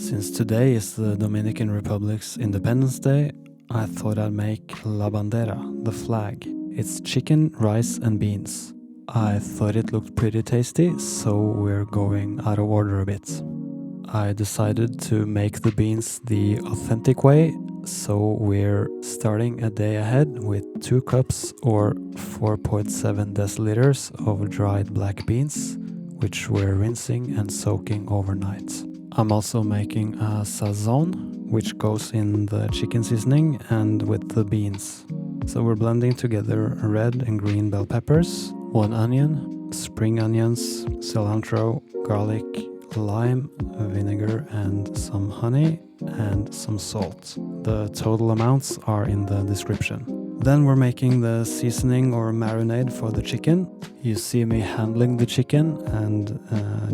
Since today is the Dominican Republic's Independence Day, I thought I'd make la bandera, the flag. It's chicken, rice and beans. I thought it looked pretty tasty, so we're going out of order a bit. I decided to make the beans the authentic way, so we're starting a day ahead with 2 cups or 4.7 deciliters of dried black beans, which we're rinsing and soaking overnight. I'm also making a sazón, which goes in the chicken seasoning and with the beans. So we're blending together red and green bell peppers, 1 onion, spring onions, cilantro, garlic, lime, vinegar and some honey and some salt. The total amounts are in the description. Then we're making the seasoning or marinade for the chicken. You see me handling the chicken, and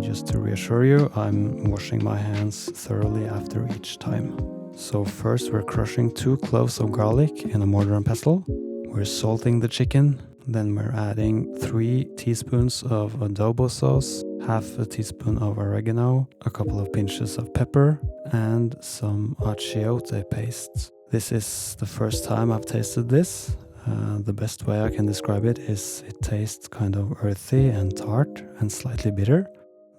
just to reassure you, I'm washing my hands thoroughly after each time. So first we're crushing 2 cloves of garlic in a mortar and pestle. We're salting the chicken. Then we're adding 3 teaspoons of adobo sauce, half a teaspoon of oregano, a couple of pinches of pepper, and some achiote paste. This is the first time I've tasted this. The best way I can describe it is it tastes kind of earthy and tart and slightly bitter.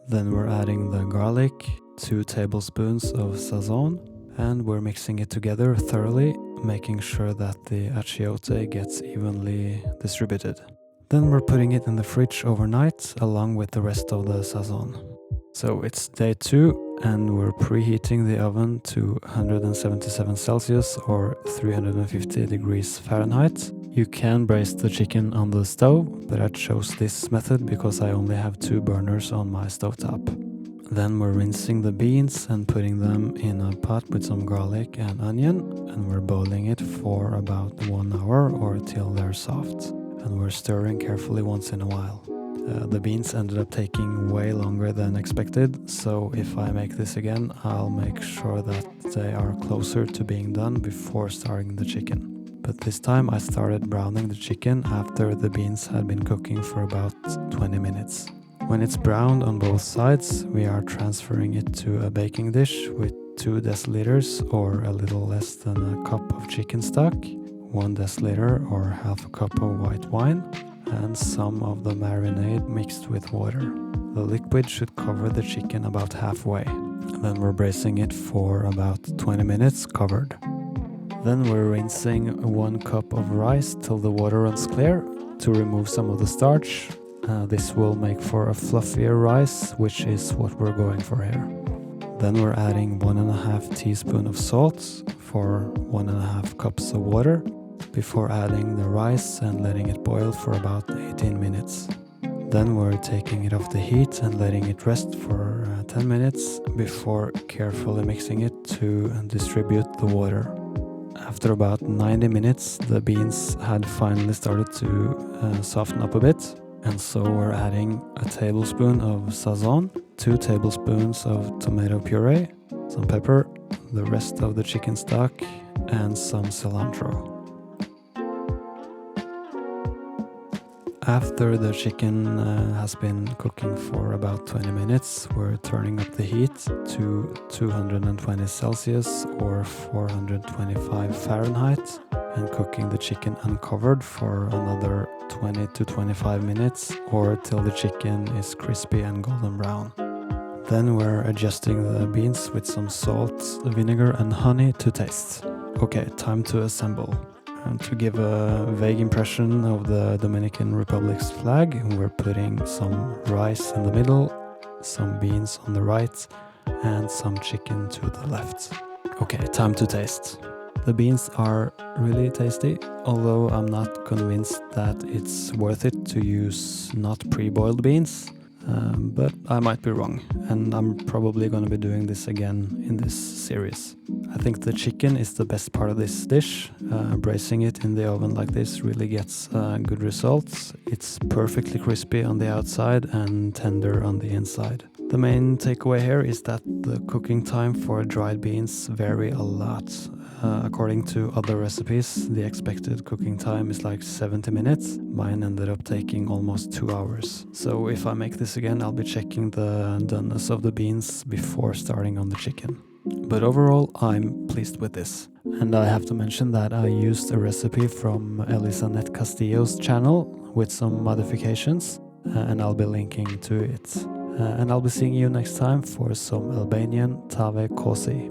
Then we're adding the garlic, 2 tablespoons of sazón, and we're mixing it together thoroughly, making sure that the achiote gets evenly distributed. Then we're putting it in the fridge overnight along with the rest of the sazón. So it's day 2 and we're preheating the oven to 177 Celsius or 350 degrees Fahrenheit. You can braise the chicken on the stove, but I chose this method because I only have 2 burners on my stovetop. Then we're rinsing the beans and putting them in a pot with some garlic and onion, and we're boiling it for about 1 hour or till they're soft. And we're stirring carefully once in a while. The beans ended up taking way longer than expected, so if I make this again, I'll make sure that they are closer to being done before starting the chicken. But this time I started browning the chicken after the beans had been cooking for about 20 minutes. When it's browned on both sides, we are transferring it to a baking dish with 2 deciliters or a little less than a cup of chicken stock, 1 deciliter or half a cup of white wine, and some of the marinade mixed with water. The liquid should cover the chicken about halfway. Then we're braising it for about 20 minutes covered. Then we're rinsing 1 cup of rice till the water runs clear to remove some of the starch. This will make for a fluffier rice, which is what we're going for here. Then we're adding 1.5 teaspoon of salt for 1.5 cups of water before adding the rice and letting it boil for about 18 minutes. Then we're taking it off the heat and letting it rest for 10 minutes before carefully mixing it to distribute the water. After about 90 minutes, the beans had finally started to soften up a bit, and so we're adding a tablespoon of sazón, 2 tablespoons of tomato puree, some pepper, the rest of the chicken stock, and some cilantro. After the chicken has been cooking for about 20 minutes, we're turning up the heat to 220 Celsius or 425 Fahrenheit and cooking the chicken uncovered for another 20 to 25 minutes or till the chicken is crispy and golden brown. Then we're adjusting the beans with some salt, vinegar and honey to taste. Okay, time to assemble. And to give a vague impression of the Dominican Republic's flag, we're putting some rice in the middle, some beans on the right, and some chicken to the left. Okay, time to taste. The beans are really tasty, although I'm not convinced that it's worth it to use not pre-boiled beans. But I might be wrong, and I'm probably going to be doing this again in this series. I think the chicken is the best part of this dish. Braising it in the oven like this really gets good results. It's perfectly crispy on the outside and tender on the inside. The main takeaway here is that the cooking time for dried beans vary a lot. According to other recipes, the expected cooking time is like 70 minutes. Mine ended up taking almost 2 hours. So if I make this again, I'll be checking the doneness of the beans before starting on the chicken. But overall, I'm pleased with this. And I have to mention that I used a recipe from Elisanet Castillo's channel with some modifications, and I'll be linking to it. And I'll be seeing you next time for some Albanian tave kosi.